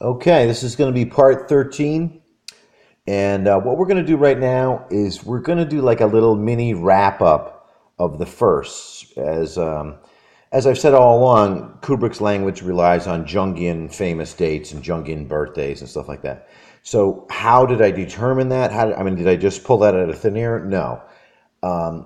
Okay, this is going to be part 13. And what we're going to do right now is we're going to do like a little mini wrap up of the firsts. As I've said all along, Kubrick's language relies on Jungian famous dates and Jungian birthdays and stuff like that. So how did I determine that? Did I just pull that out of thin air? No.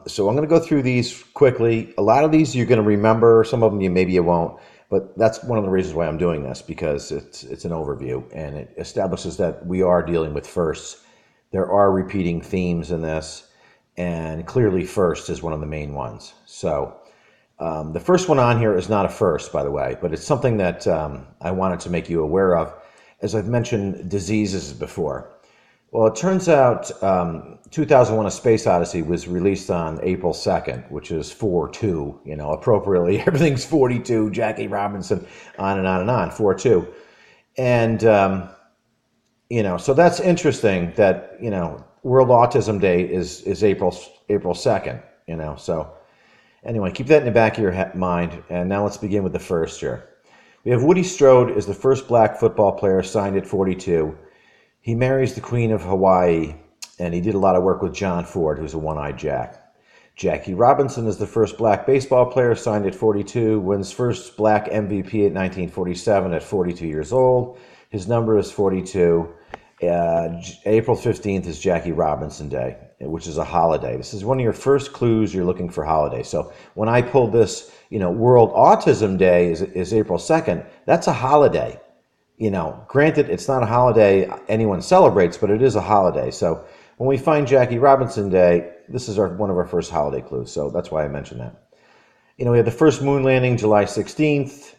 So I'm going to go through these quickly. A lot of these you're going to remember. Some of them maybe you won't. But that's one of the reasons why I'm doing this, because it's an overview and it establishes that we are dealing with firsts. There are repeating themes in this, and clearly first is one of the main ones. So the first one on here is not a first, by the way, but it's something that I wanted to make you aware of. As I've mentioned diseases before. Well, it turns out 2001: A Space Odyssey was released on April 2nd, which is 4/2, appropriately. Everything's 42, Jackie Robinson, on and on and on, 4/2. And, so that's interesting that, World Autism Day is April 2nd, So anyway, keep that in the back of your mind. And now let's begin with the first here. We have Woody Strode is the first black football player signed at 42. He marries the Queen of Hawaii, and he did a lot of work with John Ford, who's a one-eyed Jack. Jackie Robinson is the first black baseball player signed at 42, wins first black MVP at 1947 at 42 years old. His number is 42. April 15th is Jackie Robinson Day, which is a holiday. This is one of your first clues you're looking for holidays. So when I pulled this, World Autism Day is April 2nd, that's a holiday. Granted, it's not a holiday anyone celebrates, but it is a holiday. So when we find Jackie Robinson Day, this is one of our first holiday clues. So that's why I mentioned that. We have the first moon landing, July 16th.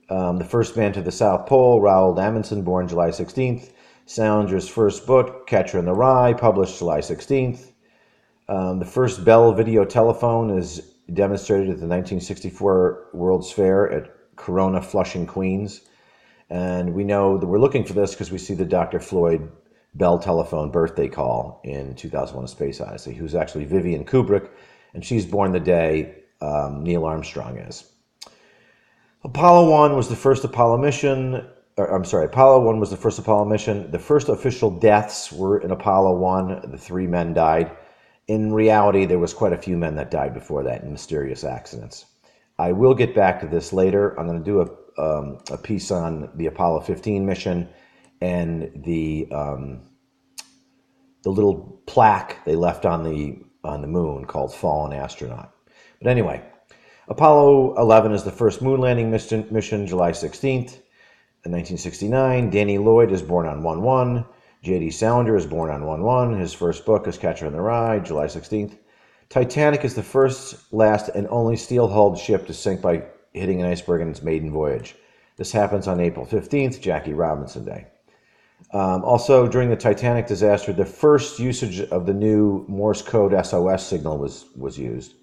The first man to the South Pole, Raoul Amundsen, born July 16th. Salinger's first book, Catcher in the Rye, published July 16th. The first Bell video telephone is demonstrated at the 1964 World's Fair at Corona, Flushing, Queens. And we know that we're looking for this because we see the Dr. Floyd Bell telephone birthday call in 2001: A Space Odyssey, who's actually Vivian Kubrick, and she's born the day Neil Armstrong is. Apollo 1 was the first Apollo mission. Apollo 1 was the first Apollo mission. The first official deaths were in Apollo 1. The 3 men died. In reality, there was quite a few men that died before that in mysterious accidents. I will get back to this later. I'm going to do a piece on the Apollo 15 mission and the little plaque they left on the moon called Fallen Astronaut. But anyway, Apollo 11 is the first moon landing mission, July 16th. In 1969, Danny Lloyd is born on 1/1. J.D. Salinger is born on 1/1. His first book is Catcher in the Rye, July 16th. Titanic is the first, last, and only steel-hulled ship to sink by hitting an iceberg in its maiden voyage. This happens on April 15th, Jackie Robinson Day. Also, during the Titanic disaster, the first usage of the new Morse code SOS signal was used.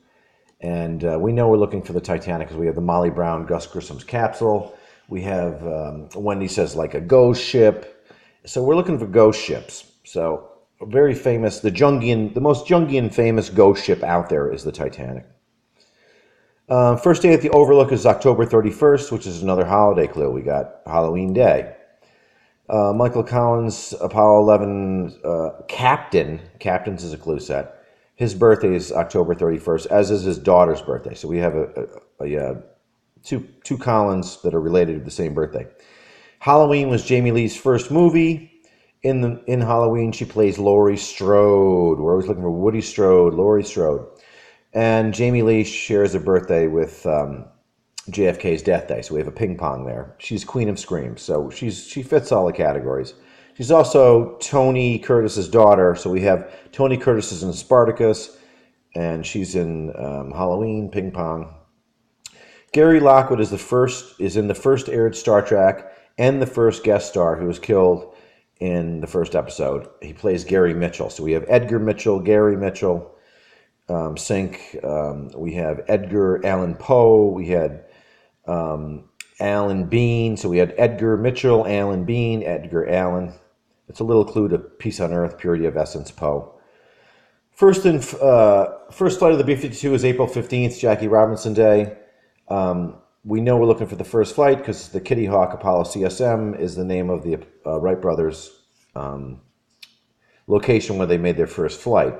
And we know we're looking for the Titanic because we have the Molly Brown, Gus Grissom's capsule. We have, Wendy says, like a ghost ship. So we're looking for ghost ships. So very famous, the most Jungian famous ghost ship out there is the Titanic. First day at the Overlook is October 31st, which is another holiday clue. We got Halloween Day. Michael Collins, Apollo 11 Captains is a clue set. His birthday is October 31st, as is his daughter's birthday. So we have two Collins that are related to the same birthday. Halloween was Jamie Lee's first movie. In Halloween, she plays Laurie Strode. We're always looking for Woody Strode, Laurie Strode. And Jamie Lee shares a birthday with JFK's death day. So we have a ping pong there. She's Queen of Scream. So she fits all the categories. She's also Tony Curtis's daughter. So we have Tony Curtis is in Spartacus, and she's in Halloween, ping pong. Gary Lockwood is in the first aired Star Trek and the first guest star who was killed in the first episode. He plays Gary Mitchell. So we have Edgar Mitchell, Gary Mitchell, Sink. We have Edgar Allan Poe. We had Alan Bean. So we had Edgar Mitchell, Alan Bean, Edgar Allan. It's a little clue to Peace on Earth, Purity of Essence, Poe. First flight of the B-52 is April 15th, Jackie Robinson Day. we know we're looking for the first flight because the Kitty Hawk Apollo CSM is the name of the Wright brothers' location where they made their first flight.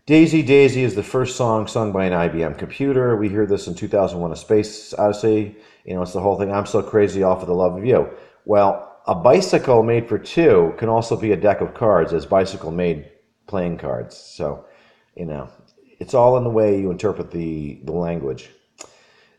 Daisy, Daisy is the first song sung by an IBM computer. We hear this in 2001: A Space Odyssey. You know, it's the whole thing, I'm so crazy, all for the love of you. Well, a bicycle made for two can also be a deck of cards, as bicycle made playing cards. So, you know, it's all in the way you interpret the language.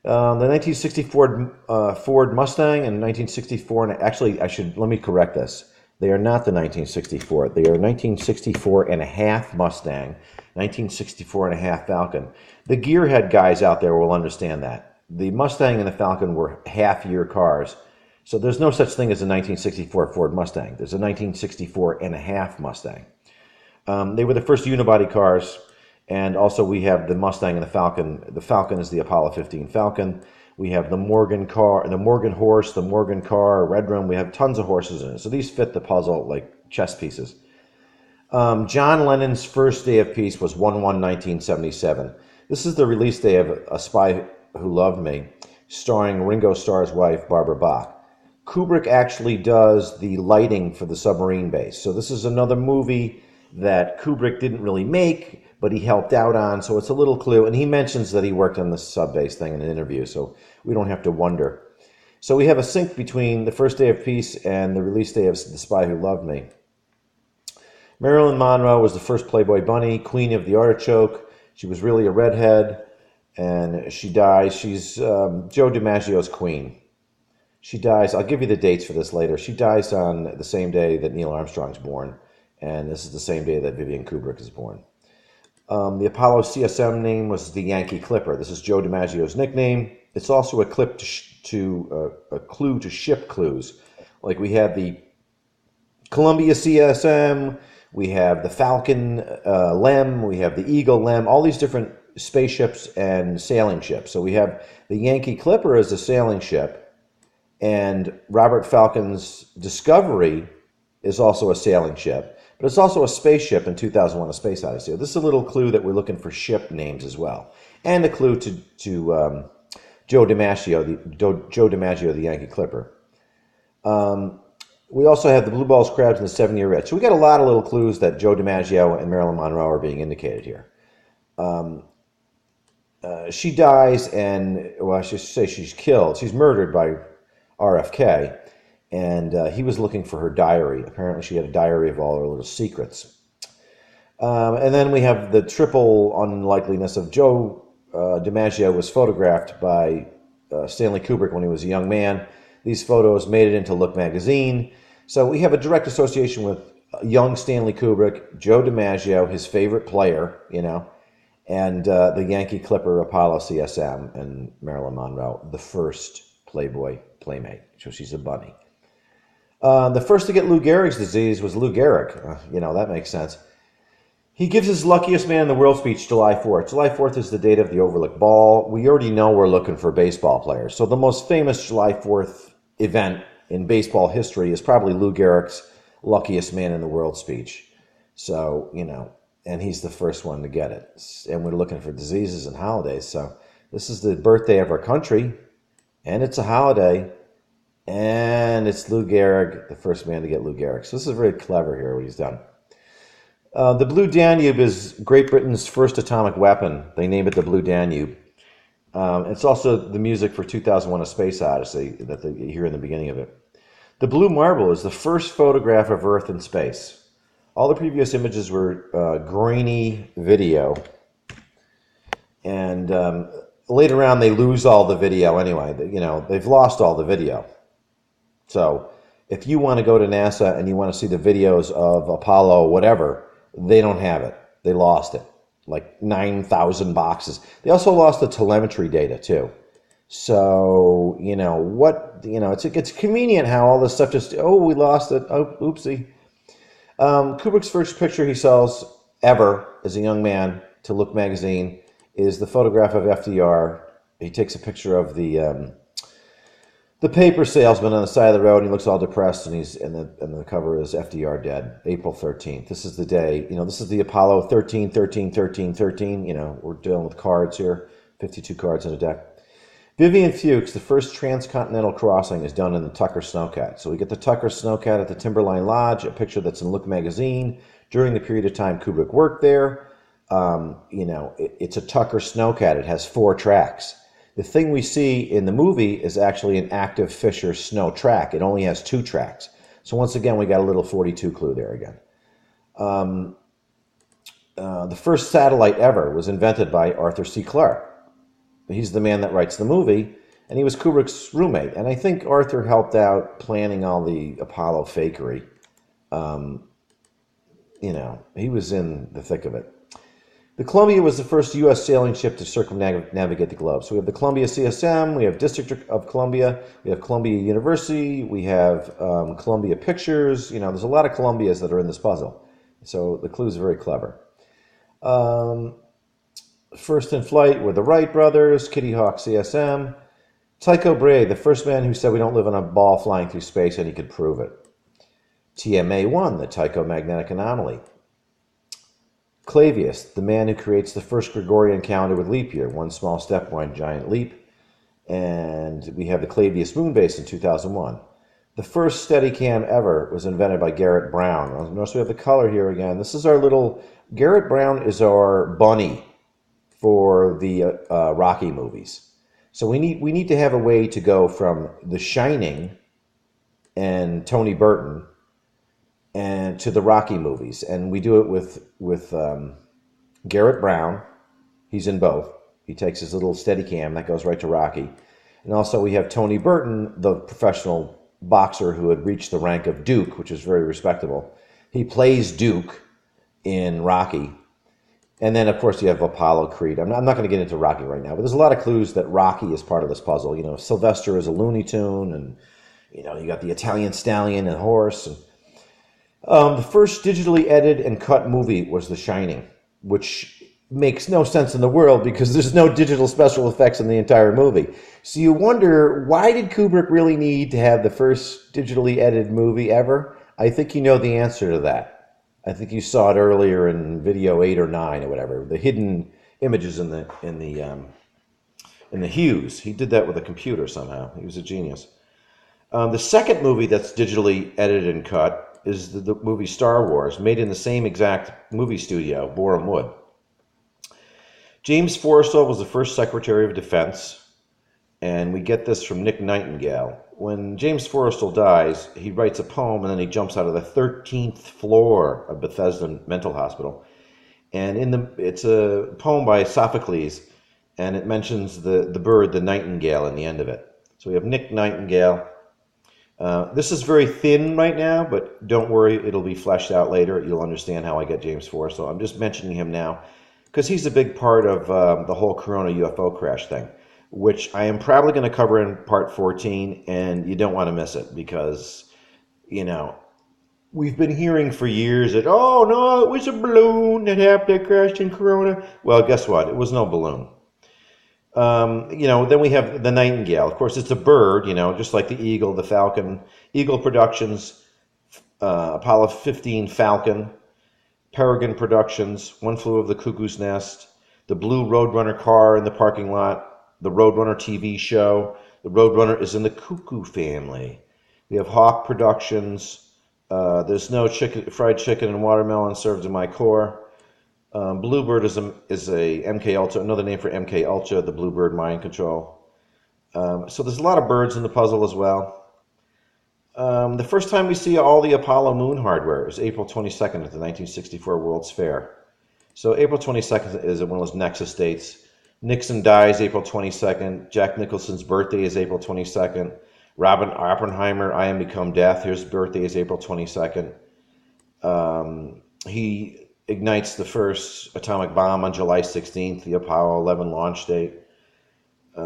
The 1964 Ford Mustang and 1964, and actually, let me correct this. They are not the 1964. They are 1964 and a half Mustang, 1964 and a half Falcon. The gearhead guys out there will understand that. The Mustang and the Falcon were half-year cars. So there's no such thing as a 1964 Ford Mustang. There's a 1964 and a half Mustang. They were the first unibody cars. And also we have the Mustang and the Falcon. The Falcon is the Apollo 15 Falcon. We have the Morgan car, the Morgan horse, the Morgan car, Red Room. We have tons of horses in it. So these fit the puzzle like chess pieces. John Lennon's first day of peace was 1/1/1977. This is the release day of A Spy Who Loved Me, starring Ringo Starr's wife, Barbara Bach. Kubrick actually does the lighting for the submarine base. So this is another movie that Kubrick didn't really make, but he helped out on, so it's a little clue. And he mentions that he worked on the sub-base thing in an interview, so we don't have to wonder. So we have a sync between the first day of peace and the release day of The Spy Who Loved Me. Marilyn Monroe was the first Playboy bunny, queen of the artichoke. She was really a redhead, and she dies. She's Joe DiMaggio's queen. She dies, I'll give you the dates for this later. She dies on the same day that Neil Armstrong's born, and this is the same day that Vivian Kubrick is born. The Apollo CSM name was the Yankee Clipper. This is Joe DiMaggio's nickname. It's also a clue to ship clues. Like we have the Columbia CSM, we have the Falcon LEM, we have the Eagle LEM, all these different spaceships and sailing ships. So we have the Yankee Clipper as a sailing ship, and Robert Falcon's Discovery is also a sailing ship. But it's also a spaceship in 2001: A Space Odyssey. This is a little clue that we're looking for ship names as well. And a clue to Joe DiMaggio, the Yankee Clipper. We also have the Blue Balls Crabs and the 7-Year Itch. So we got a lot of little clues that Joe DiMaggio and Marilyn Monroe are being indicated here. She dies, and, well, I should say she's killed. She's murdered by RFK. And he was looking for her diary. Apparently she had a diary of all her little secrets. And then we have the triple unlikeliness of Joe DiMaggio was photographed by Stanley Kubrick when he was a young man. These photos made it into Look magazine. So we have a direct association with young Stanley Kubrick, Joe DiMaggio, his favorite player, you know, and the Yankee Clipper Apollo CSM and Marilyn Monroe, the first Playboy playmate. So she's a bunny. The first to get Lou Gehrig's disease was Lou Gehrig. You know, that makes sense. He gives his luckiest man in the world speech July 4th. July 4th is the date of the Overlook Ball. We already know we're looking for baseball players. So the most famous July 4th event in baseball history is probably Lou Gehrig's luckiest man in the world speech. So, you know, and he's the first one to get it. And we're looking for diseases and holidays. So this is the birthday of our country, and it's a holiday. And it's Lou Gehrig, the first man to get Lou Gehrig. So this is very clever here, what he's done. The Blue Danube is Great Britain's first atomic weapon. They name it the Blue Danube. It's also the music for 2001: A Space Odyssey that you hear in the beginning of it. The Blue Marble is the first photograph of Earth in space. All the previous images were grainy video. And later on, they lose all the video anyway. You know, they've lost all the video. So if you want to go to NASA and you want to see the videos of Apollo, whatever, they don't have it. They lost it. Like 9,000 boxes. They also lost the telemetry data too. So, you know, it's convenient how all this stuff just, oh, we lost it. Oh, oopsie. Kubrick's first picture he sells ever as a young man to Look magazine is the photograph of FDR. He takes a picture of the paper salesman on the side of the road, and he looks all depressed, and the cover is FDR dead, April 13th. This is the day, you know, this is the Apollo 13, 13, 13, 13. You know, we're dealing with cards here, 52 cards in a deck. Vivian Fuchs, the first transcontinental crossing is done in the Tucker Snowcat. So we get the Tucker Snowcat at the Timberline Lodge, a picture that's in Look magazine during the period of time Kubrick worked there. It's a Tucker Snowcat. It has 4 tracks. The thing we see in the movie is actually an active Fisher snow track. It only has 2 tracks. So once again, we got a little 42 clue there again. The first satellite ever was invented by Arthur C. Clarke. He's the man that writes the movie, and he was Kubrick's roommate. And I think Arthur helped out planning all the Apollo fakery. He was in the thick of it. The Columbia was the first U.S. sailing ship to circumnavigate the globe. So we have the Columbia CSM, we have District of Columbia, we have Columbia University, we have Columbia Pictures. There's a lot of Columbias that are in this puzzle. So the clues are very clever. First in flight were the Wright brothers, Kitty Hawk CSM. Tycho Brahe, the first man who said we don't live on a ball flying through space, and he could prove it. TMA-1, the Tycho Magnetic Anomaly. Clavius, the man who creates the first Gregorian calendar with leap year, one small step, one giant leap. And we have the Clavius moon base in 2001. The first Steadicam ever was invented by Garrett Brown. Notice we have the color here again. This is our little, Garrett Brown is our bunny for the Rocky movies. So we need to have a way to go from The Shining and Tony Burton and to the Rocky movies, and we do it with Garrett Brown. He's in both. He takes his little Steadicam that goes right to Rocky, and also we have Tony Burton, the professional boxer who had reached the rank of Duke, which is very respectable. He plays Duke in Rocky. And then, of course, you have Apollo Creed. I'm not going to get into Rocky right now, but there's a lot of clues that Rocky is part of this puzzle. Sylvester is a Looney Tune, and, you got the Italian stallion and horse. And, the first digitally edited and cut movie was The Shining, which makes no sense in the world because there's no digital special effects in the entire movie. So you wonder, why did Kubrick really need to have the first digitally edited movie ever? I think you know the answer to that. I think you saw it earlier in video 8 or 9 or whatever. The hidden images in the hues. He did that with a computer somehow. He was a genius. The second movie that's digitally edited and cut is the movie Star Wars, made in the same exact movie studio, Borehamwood Wood. James Forrestal was the first Secretary of Defense, and we get this from Nick Nightingale. When James Forrestal dies, he writes a poem, and then he jumps out of the 13th floor of Bethesda Mental Hospital. And it's a poem by Sophocles, and it mentions the bird, the nightingale, in the end of it. So we have Nick Nightingale. This is very thin right now, but don't worry, it'll be fleshed out later. You'll understand how I get James Forrestal. I'm just mentioning him now because he's a big part of the whole Corona UFO crash thing, which I am probably going to cover in part 14, and you don't want to miss it because, we've been hearing for years that, oh, no, it was a balloon that crashed in Corona. Well, guess what? It was no balloon. Then we have the Nightingale. Of course, it's a bird, just like the Eagle, the Falcon. Eagle Productions, Apollo 15 Falcon, Peregrine Productions, One Flew Over the Cuckoo's Nest, the Blue Roadrunner car in the parking lot, the Roadrunner TV show. The Roadrunner is in the Cuckoo family. We have Hawk Productions. There's no fried chicken and watermelon served in my core. Bluebird is a MK Ultra, another name for MK Ultra, the Bluebird Mind Control. So there's a lot of birds in the puzzle as well. The first time we see all the Apollo moon hardware is April 22nd at the 1964 World's Fair. So April 22nd is one of those Nexus dates. Nixon dies April 22nd. Jack Nicholson's birthday is April 22nd. Robert Oppenheimer, I Am Become Death, his birthday is April 22nd. He ignites the first atomic bomb on July 16th, the Apollo 11 launch date. This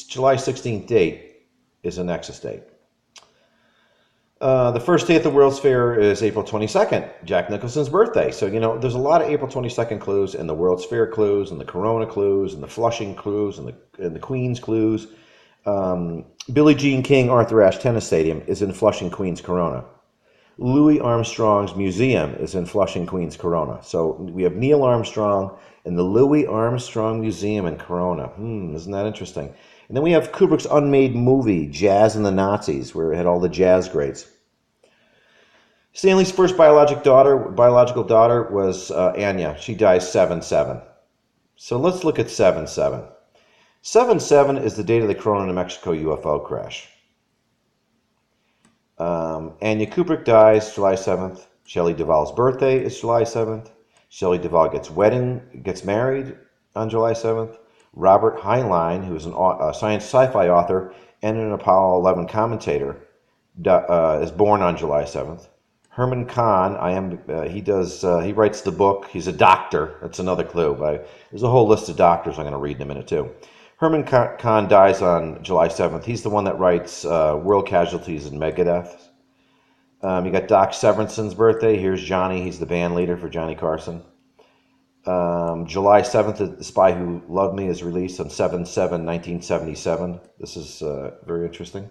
July 16th date is a Nexus date. The first day at the World's Fair is April 22nd, Jack Nicholson's birthday. So, there's a lot of April 22nd clues, and the World's Fair clues, and the Corona clues, and the Flushing clues, and the Queens clues. Billie Jean King Arthur Ashe Tennis Stadium is in Flushing, Queens, Corona. Louis Armstrong's museum is in Flushing, Queens, Corona. So we have Neil Armstrong in the Louis Armstrong Museum in Corona. Isn't that interesting? And then we have Kubrick's unmade movie, Jazz and the Nazis, where it had all the jazz greats. Stanley's first biological daughter was Anya. She dies 7/7. So let's look at 7/7. 7/7 is the date of the Corona, New Mexico UFO crash. Anya Kubrick dies July 7th. Shelley Duvall's birthday is July 7th. Shelley Duvall gets married on July 7th. Robert Heinlein, who is a science sci-fi author and an Apollo 11 commentator, is born on July 7th. Herman Kahn, he writes the book. He's a doctor. That's another clue. There's a whole list of doctors I'm going to read in a minute too. Herman Kahn dies on July 7th. He's the one that writes World Casualties and Megadeth. You got Doc Severson's birthday. Here's Johnny. He's the band leader for Johnny Carson. July 7th, The Spy Who Loved Me is released on 7/7/1977. This is very interesting.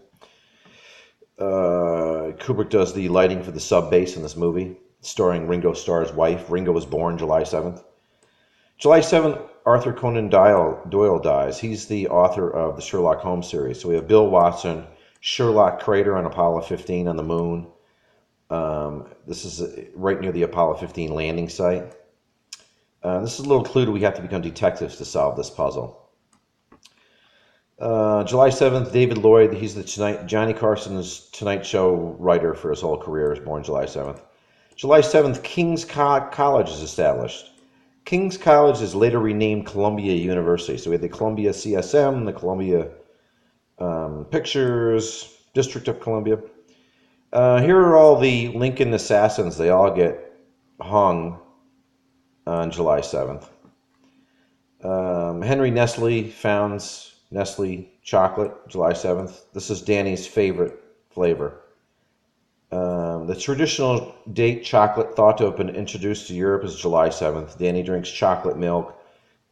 Kubrick does the lighting for the sub base in this movie, starring Ringo Starr's wife. Ringo was born July 7th. July 7th, Arthur Conan Doyle dies. He's the author of the Sherlock Holmes series. So we have Bill Watson, Sherlock crater on Apollo 15 on the moon. This is right near the Apollo 15 landing site. This is a little clue that we have to become detectives to solve this puzzle. July 7th, David Lloyd, he's Johnny Carson's Tonight Show writer for his whole career, is born July 7th. July 7th, King's College is established. King's College is later renamed Columbia University. So we have the Columbia CSM, the Columbia Pictures, District of Columbia. Here are all the Lincoln assassins. They all get hung on July 7th. Henry Nestle founds Nestle chocolate, July 7th. This is Danny's favorite flavor. The traditional date chocolate thought to have been introduced to Europe is July 7th. Danny drinks chocolate milk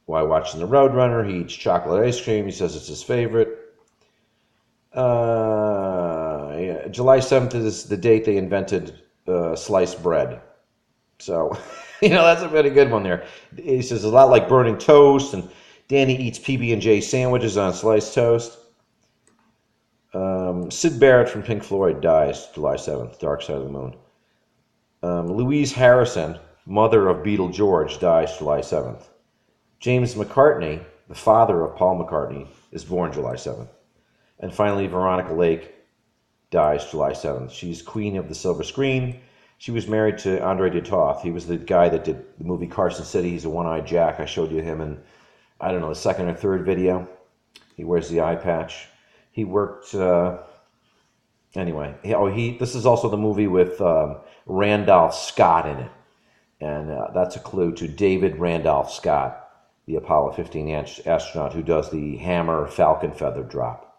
while watching The Roadrunner. He eats chocolate ice cream. He says it's his favorite. July 7th is the date they invented sliced bread. So, that's a pretty good one there. He says it's a lot like burning toast, and Danny eats PB&J sandwiches on sliced toast. Syd Barrett from Pink Floyd dies July 7th, Dark Side of the Moon. Louise Harrison, mother of Beatle George, dies July 7th. James McCartney, the father of Paul McCartney, is born July 7th. And finally, Veronica Lake dies July 7th. She's queen of the silver screen. She was married to Andre de Toth. He was the guy that did the movie Carson City. He's a one-eyed Jack. I showed you him in, the second or third video. He wears the eye patch. He worked, this is also the movie with Randolph Scott in it. And that's a clue to David Randolph Scott, the Apollo 15 astronaut who does the hammer falcon feather drop.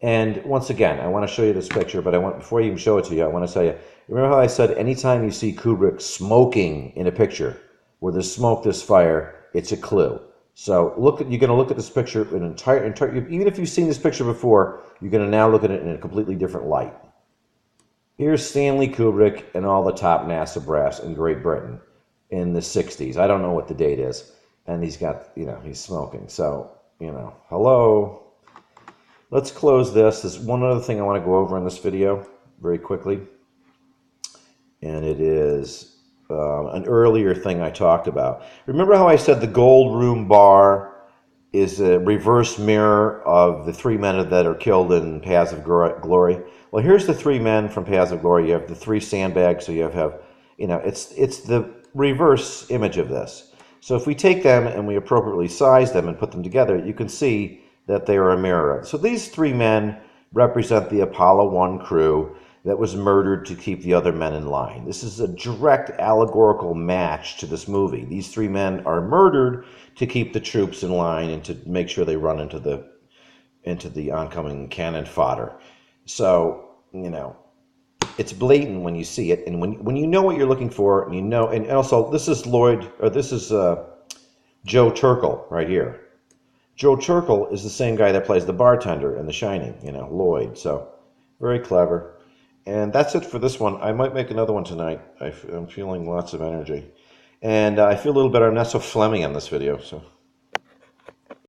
And once again, I want to show you this picture, but before I even show it to you, I want to tell you, remember how I said anytime you see Kubrick smoking in a picture, where there's smoke, there's fire, it's a clue. So you're going to look at this picture in entire, even if you've seen this picture before, you're going to now look at it in a completely different light. Here's Stanley Kubrick and all the top NASA brass in Great Britain in the 60s. I don't know what the date is. And he's got, he's smoking. So, hello. Let's close this. There's one other thing I want to go over in this video very quickly. And it is an earlier thing I talked about. Remember how I said the gold room bar is a reverse mirror of the three men that are killed in Paths of Glory? Well, here's the three men from Paths of Glory. You have the three sandbags, so you have it's the reverse image of this. So if we take them and we appropriately size them and put them together, you can see that they are a mirror. So these three men represent the Apollo 1 crew that was murdered to keep the other men in line. This is a direct allegorical match to this movie. These three men are murdered to keep the troops in line and to make sure they run into the oncoming cannon fodder. So, it's blatant when you see it, and when you know what you're looking for, and also this is Joe Turkel right here. Joe Turkel is the same guy that plays the bartender in The Shining, Lloyd. So very clever. And that's it for this one. I might make another one tonight. I'm feeling lots of energy. And I feel a little better. I'm not so phlegmy on this video. So